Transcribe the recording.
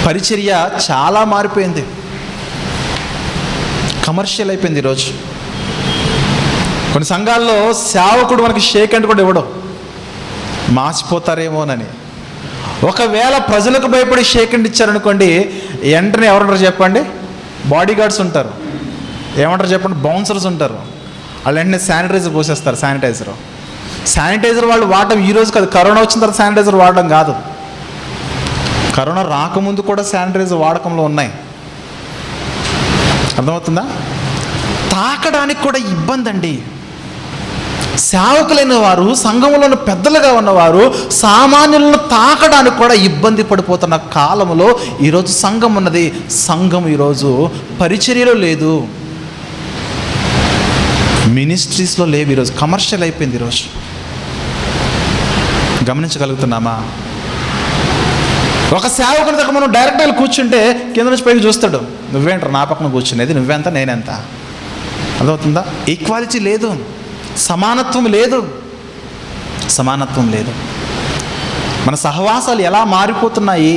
పరిచర్య చాలా మారిపోయింది, కమర్షియల్ అయిపోయింది ఈరోజు. కొన్ని సంఘాల్లో సేవకుడు మనకి షేక్ హ్యాండ్ కూడా ఇవ్వడం, మార్చిపోతారేమోనని. ఒకవేళ ప్రజలకు భయపడి షేక్ హ్యాండ్ ఇచ్చారనుకోండి, వెంటనే ఎవరుంటారు చెప్పండి? బాడీ గార్డ్స్ ఉంటారు. ఏమంటారు చెప్పండి? బౌన్సర్స్ ఉంటారు. వాళ్ళు వెంటనే శానిటైజర్ పోసేస్తారు. శానిటైజర్ వాళ్ళు వాడడం ఈరోజు కాదు, కరోనా వచ్చిన తర్వాత శానిటైజర్ వాడడం కాదు. కరోనా రాకముందు కూడా శానిటైజర్ వాడకంలో ఉన్నాయి. అర్థమవుతుందా? తాకడానికి కూడా ఇబ్బంది అండి. సేవకులైన వారు, సంఘంలోని పెద్దలుగా ఉన్నవారు సామాన్యులను తాకడానికి కూడా ఇబ్బంది పడిపోతున్న కాలంలో ఈరోజు సంఘం ఉన్నది. సంఘం ఈరోజు పరిచర్యలో లేదు, మినిస్ట్రీస్లో లేవు. ఈరోజు కమర్షియల్ అయిపోయింది. ఈరోజు గమనించగలుగుతున్నామా? ఒక సేవకుని దగ్గర మనం డైరెక్ట్గా కూర్చుంటే కింద నుంచి పైకి చూస్తాడు, నువ్వేంటారు నా పక్కన కూర్చునేది, నువ్వెంత నేనెంత. అర్థమవుతుందా? ఈక్వాలిటీ లేదు, సమానత్వం లేదు. మన సహవాసాలు ఎలా మారిపోతున్నాయి?